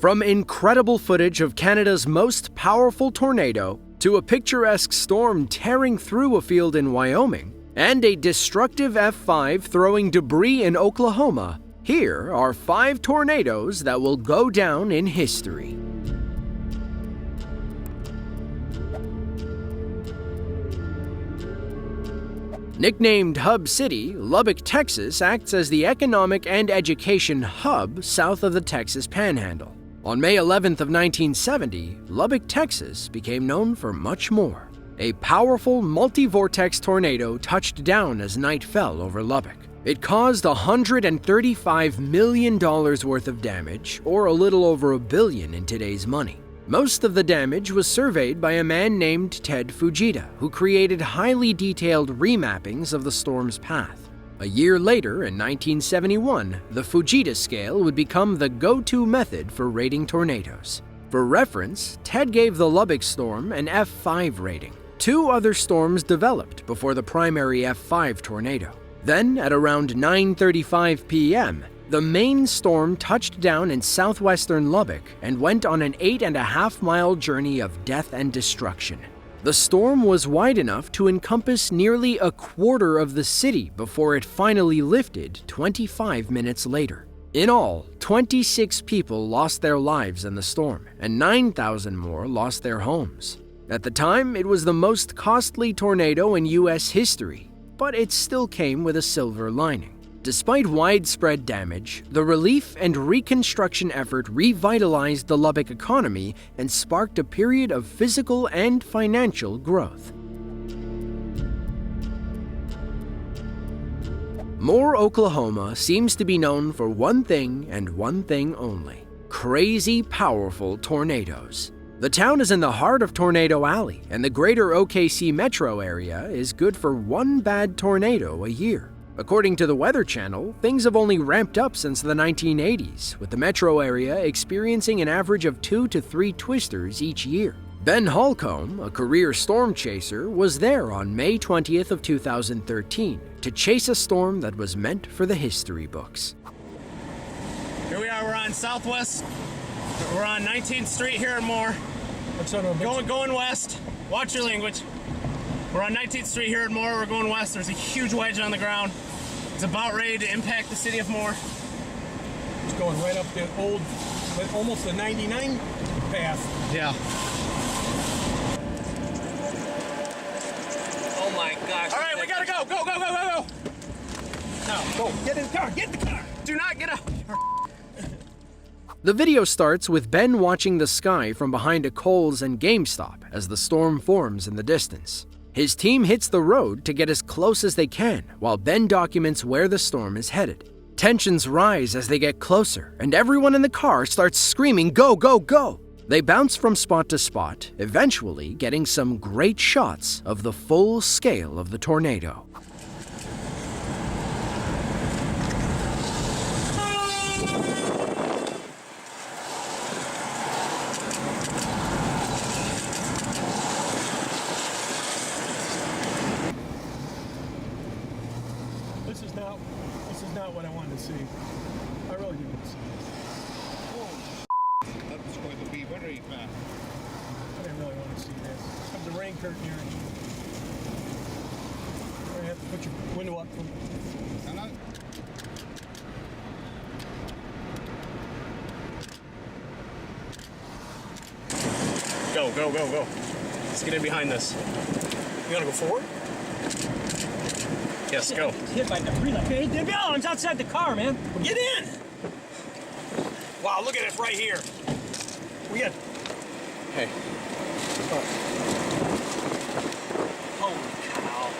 From incredible footage of Canada's most powerful tornado, to a picturesque storm tearing through a field in Wyoming, and a destructive F5 throwing debris in Oklahoma, here are 5 tornadoes that will go down in history. Nicknamed Hub City, Lubbock, Texas acts as the economic and education hub south of the Texas Panhandle. On May 11th of 1970, Lubbock, Texas became known for much more. A powerful multi-vortex tornado touched down as night fell over Lubbock. It caused $135 million worth of damage, or a little over $1 billion in today's money. Most of the damage was surveyed by a man named Ted Fujita, who created highly detailed remappings of the storm's path. A year later, in 1971, the Fujita scale would become the go-to method for rating tornadoes. For reference, Ted gave the Lubbock storm an F5 rating. 2 other storms developed before the primary F5 tornado. Then, at around 9:35 p.m., the main storm touched down in southwestern Lubbock and went on an 8.5-mile journey of death and destruction. The storm was wide enough to encompass nearly a quarter of the city before it finally lifted 25 minutes later. In all, 26 people lost their lives in the storm, and 9,000 more lost their homes. At the time, it was the most costly tornado in U.S. history, but it still came with a silver lining. Despite widespread damage, the relief and reconstruction effort revitalized the Lubbock economy and sparked a period of physical and financial growth. Moore, Oklahoma seems to be known for one thing and one thing only: crazy, powerful tornadoes. The town is in the heart of Tornado Alley, and the greater OKC metro area is good for one bad tornado a year. According to the Weather Channel, things have only ramped up since the 1980s, with the metro area experiencing an average of 2 to 3 twisters each year. Ben Holcomb, a career storm chaser, was there on May 20th of 2013 to chase a storm that was meant for the history books. Here we are, we're on Southwest. We're on 19th Street here in Moore. Going west. Watch your language. We're on 19th Street here in Moore. We're going west. There's a huge wedge on the ground. It's about ready to impact the city of Moore. It's going right up the old, almost the 99 path. Yeah. Oh my gosh. All right, we gotta go. Go. Now, Go, get in the car, get in the car. do not get up. The video starts with Ben watching the sky from behind a Kohl's and GameStop as the storm forms in the distance. His team hits the road to get as close as they can, while Ben documents where the storm is headed. Tensions rise as they get closer, and everyone in the car starts screaming, "Go, go, go!" They bounce from spot to spot, eventually getting some great shots of the full scale of the tornado. This is not what I wanted to see. I really didn't want to see this. That was going to be very fast. I didn't really want to see this. Comes the rain curtain here. You're gonna have to put your window up. Hello? Go. Let's get in behind this. You gotta go forward? Yes, go. Hit by debris like hey, the balance outside the car, man. Well, get in! Wow, look at this right here. We got. Hey. Holy cow.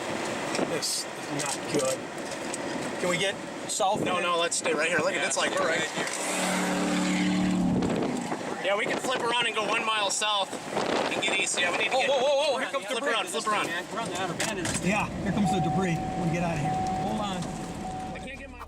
This is not good. Can we get south? No, let's stay right here. Look at it's like we're right here. Yeah, we can flip around and go 1 mile south and get east. Yeah, we need to get... Whoa, here comes flip debris. flip around. We're on the outer band. Yeah, here comes the debris. We'll get out of here. Hold on.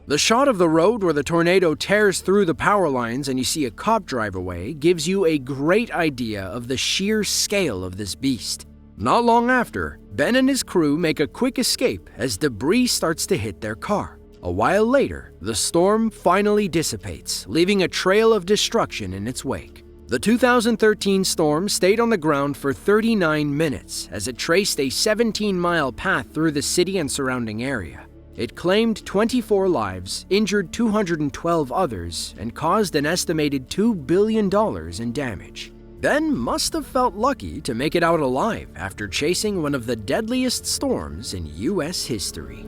The shot of the road where the tornado tears through the power lines and you see a cop drive away gives you a great idea of the sheer scale of this beast. Not long after, Ben and his crew make a quick escape as debris starts to hit their car. A while later, the storm finally dissipates, leaving a trail of destruction in its wake. The 2013 storm stayed on the ground for 39 minutes as it traced a 17-mile path through the city and surrounding area. It claimed 24 lives, injured 212 others, and caused an estimated $2 billion in damage. Ben must have felt lucky to make it out alive after chasing one of the deadliest storms in U.S. history.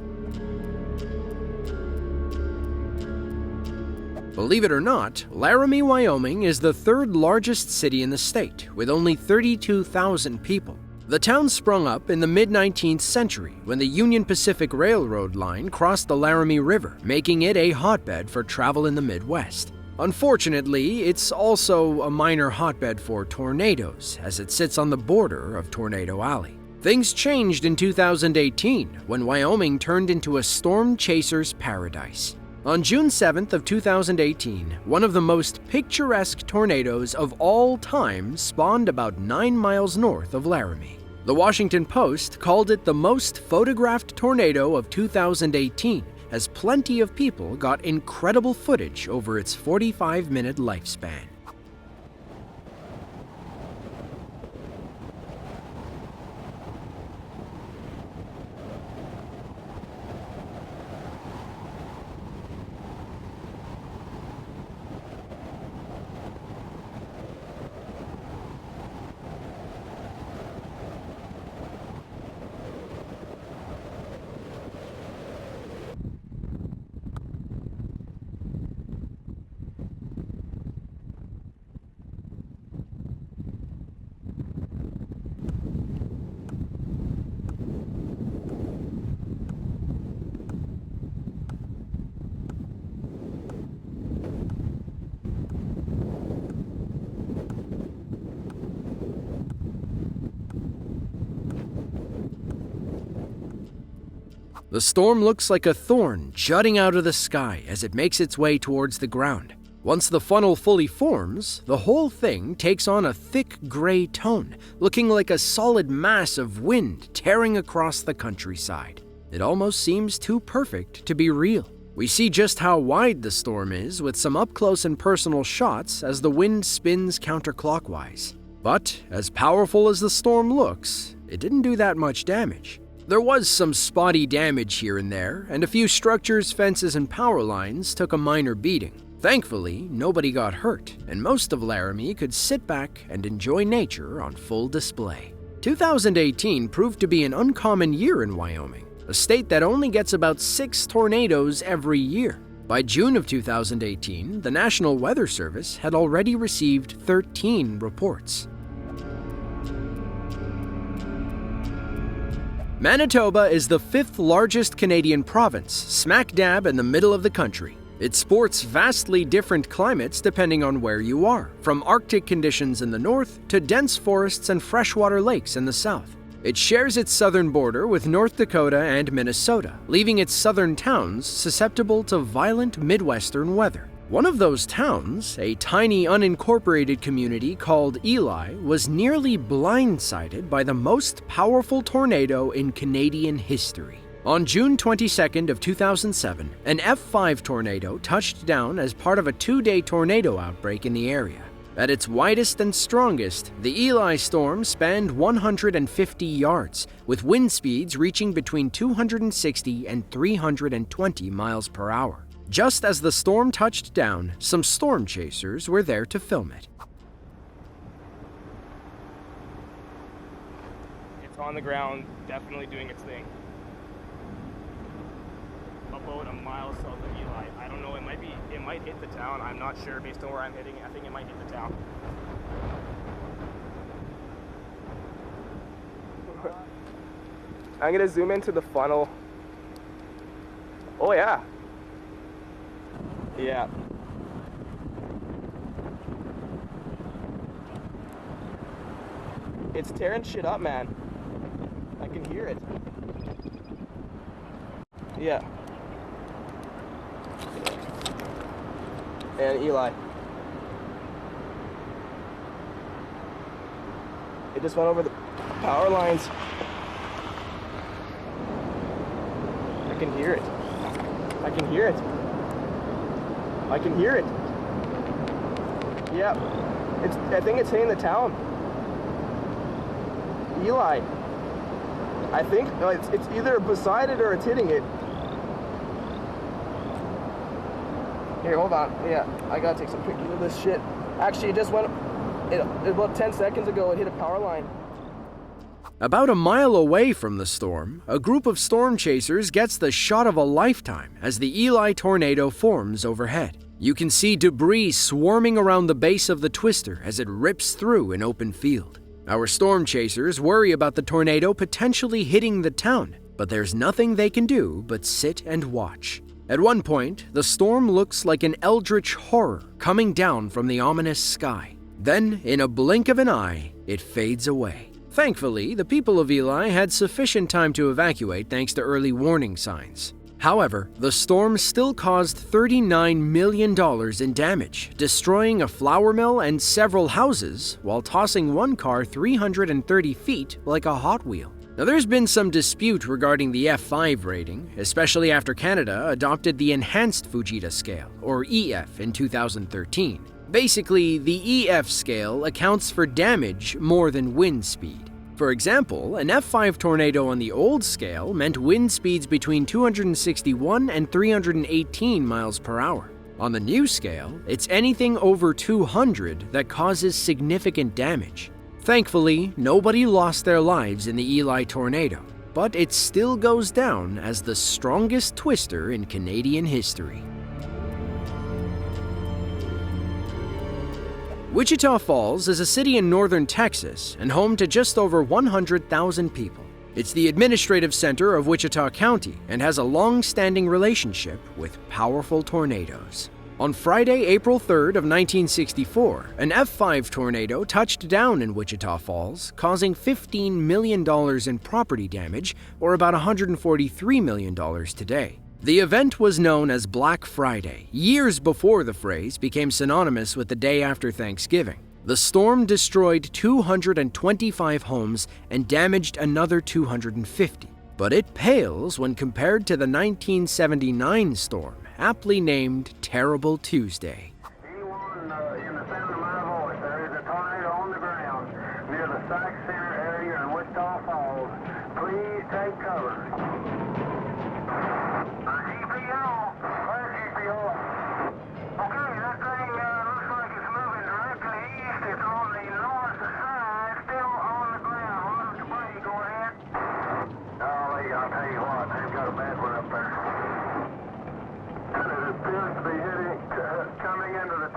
Believe it or not, Laramie, Wyoming is the third largest city in the state, with only 32,000 people. The town sprung up in the mid-19th century when the Union Pacific Railroad line crossed the Laramie River, making it a hotbed for travel in the Midwest. Unfortunately, it's also a minor hotbed for tornadoes, as it sits on the border of Tornado Alley. Things changed in 2018 when Wyoming turned into a storm chaser's paradise. On June 7th of 2018, one of the most picturesque tornadoes of all time spawned about 9 miles north of Laramie. The Washington Post called it the most photographed tornado of 2018, as plenty of people got incredible footage over its 45-minute lifespan. The storm looks like a thorn jutting out of the sky as it makes its way towards the ground. Once the funnel fully forms, the whole thing takes on a thick gray tone, looking like a solid mass of wind tearing across the countryside. It almost seems too perfect to be real. We see just how wide the storm is with some up-close and personal shots as the wind spins counterclockwise. But as powerful as the storm looks, it didn't do that much damage. There was some spotty damage here and there, and a few structures, fences, and power lines took a minor beating. Thankfully, nobody got hurt, and most of Laramie could sit back and enjoy nature on full display. 2018 proved to be an uncommon year in Wyoming, a state that only gets about 6 tornadoes every year. By June of 2018, the National Weather Service had already received 13 reports. Manitoba is the 5th largest Canadian province, smack dab in the middle of the country. It sports vastly different climates depending on where you are, from Arctic conditions in the north to dense forests and freshwater lakes in the south. It shares its southern border with North Dakota and Minnesota, leaving its southern towns susceptible to violent Midwestern weather. One of those towns, a tiny unincorporated community called Eli, was nearly blindsided by the most powerful tornado in Canadian history. On June 22nd of 2007, an F5 tornado touched down as part of a 2-day tornado outbreak in the area. At its widest and strongest, the Eli storm spanned 150 yards, with wind speeds reaching between 260 and 320 miles per hour. Just as the storm touched down, some storm chasers were there to film it. It's on the ground, definitely doing its thing. About a mile south of Eli. I don't know, it might hit the town. I'm not sure based on where I'm hitting. I think it might hit the town. I'm gonna zoom into the funnel. Oh yeah. Yeah. It's tearing shit up, man. I can hear it. Yeah. And Eli. It just went over the power lines. I can hear it. I can hear it. I can hear it. Yeah. I think it's hitting the town. Eli. I think it's either beside it or it's hitting it. Here, hold on. Yeah, I gotta take some pictures of this shit. Actually, it just went. About 10 seconds ago, it hit a power line. About a mile away from the storm, a group of storm chasers gets the shot of a lifetime as the Eli Tornado forms overhead. You can see debris swarming around the base of the twister as it rips through an open field. Our storm chasers worry about the tornado potentially hitting the town, but there's nothing they can do but sit and watch. At one point, the storm looks like an eldritch horror coming down from the ominous sky. Then, in a blink of an eye, it fades away. Thankfully, the people of Eli had sufficient time to evacuate thanks to early warning signs. However, the storm still caused $39 million in damage, destroying a flour mill and several houses while tossing one car 330 feet like a Hot Wheel. Now, there's been some dispute regarding the F5 rating, especially after Canada adopted the Enhanced Fujita Scale, or EF, in 2013. Basically, the EF scale accounts for damage more than wind speed. For example, an F5 tornado on the old scale meant wind speeds between 261 and 318 miles per hour. On the new scale, it's anything over 200 that causes significant damage. Thankfully, nobody lost their lives in the Eli Tornado, but it still goes down as the strongest twister in Canadian history. Wichita Falls is a city in northern Texas and home to just over 100,000 people. It's the administrative center of Wichita County and has a long-standing relationship with powerful tornadoes. On Friday, April 3rd of 1964, an F5 tornado touched down in Wichita Falls, causing $15 million in property damage, or about $143 million today. The event was known as Black Friday, years before the phrase became synonymous with the day after Thanksgiving. The storm destroyed 225 homes and damaged another 250, but it pales when compared to the 1979 storm, aptly named Terrible Tuesday. Anyone in the sound of my voice, there is a tornado on the ground near the Sykes Center area in Wichita Falls. Please take cover. GPO, where's GPO? Okay, that thing looks like it's moving directly east. It's on the north side, still on the ground. Mr. Brady, go ahead. Golly, I'll tell you what, they've got a bad one up there. It appears to be coming into the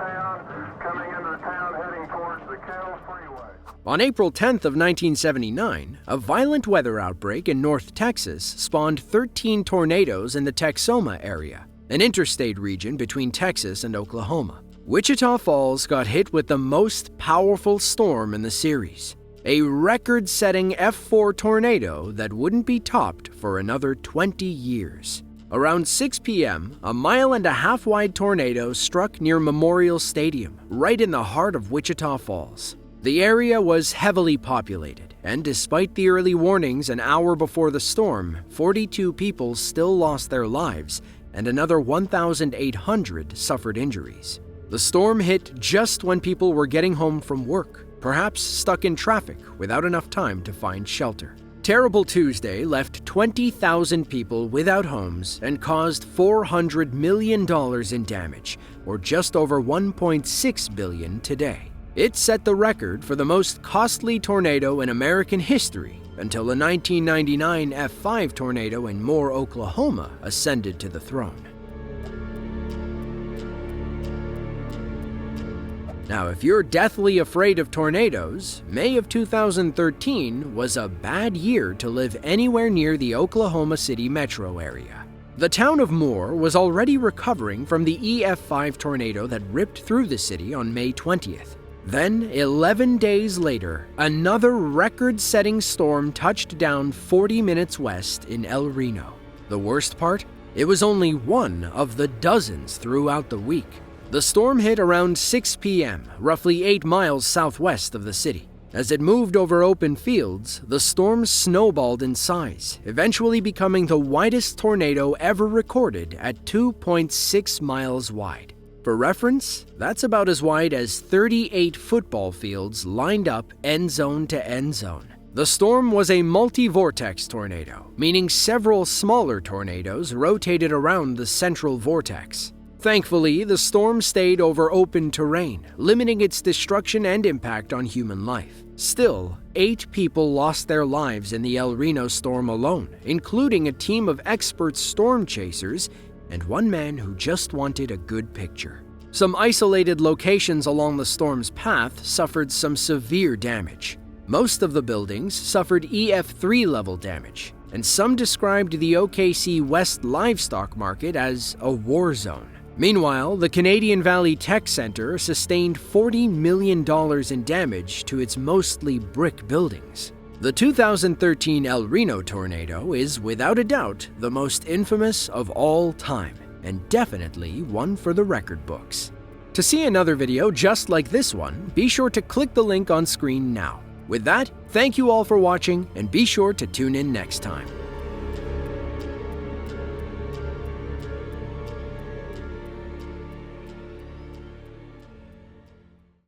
town, heading towards the Kettle Freeway. On April 10th of 1979, a violent weather outbreak in North Texas spawned 13 tornadoes in the Texoma area, an interstate region between Texas and Oklahoma. Wichita Falls got hit with the most powerful storm in the series, a record-setting F4 tornado that wouldn't be topped for another 20 years. Around 6 p.m., a 1.5 mile wide tornado struck near Memorial Stadium, right in the heart of Wichita Falls. The area was heavily populated, and despite the early warnings an hour before the storm, 42 people still lost their lives, and another 1,800 suffered injuries. The storm hit just when people were getting home from work, perhaps stuck in traffic without enough time to find shelter. Terrible Tuesday left 20,000 people without homes and caused $400 million in damage, or just over $1.6 billion today. It set the record for the most costly tornado in American history until the 1999 F5 tornado in Moore, Oklahoma ascended to the throne. Now, if you're deathly afraid of tornadoes, May of 2013 was a bad year to live anywhere near the Oklahoma City metro area. The town of Moore was already recovering from the EF5 tornado that ripped through the city on May 20th. Then, 11 days later, another record-setting storm touched down 40 minutes west in El Reno. The worst part? It was only one of the dozens throughout the week. The storm hit around 6 p.m., roughly 8 miles southwest of the city. As it moved over open fields, the storm snowballed in size, eventually becoming the widest tornado ever recorded at 2.6 miles wide. For reference, that's about as wide as 38 football fields lined up end zone to end zone. The storm was a multi-vortex tornado, meaning several smaller tornadoes rotated around the central vortex. Thankfully, the storm stayed over open terrain, limiting its destruction and impact on human life. Still, 8 people lost their lives in the El Reno storm alone, including a team of expert storm chasers and one man who just wanted a good picture. Some isolated locations along the storm's path suffered some severe damage. Most of the buildings suffered EF3 level damage, and some described the OKC West livestock market as a war zone. Meanwhile, the Canadian Valley Tech Center sustained $40 million in damage to its mostly brick buildings. The 2013 El Reno tornado is, without a doubt, the most infamous of all time, and definitely one for the record books. To see another video just like this one, be sure to click the link on screen now. With that, thank you all for watching, and be sure to tune in next time.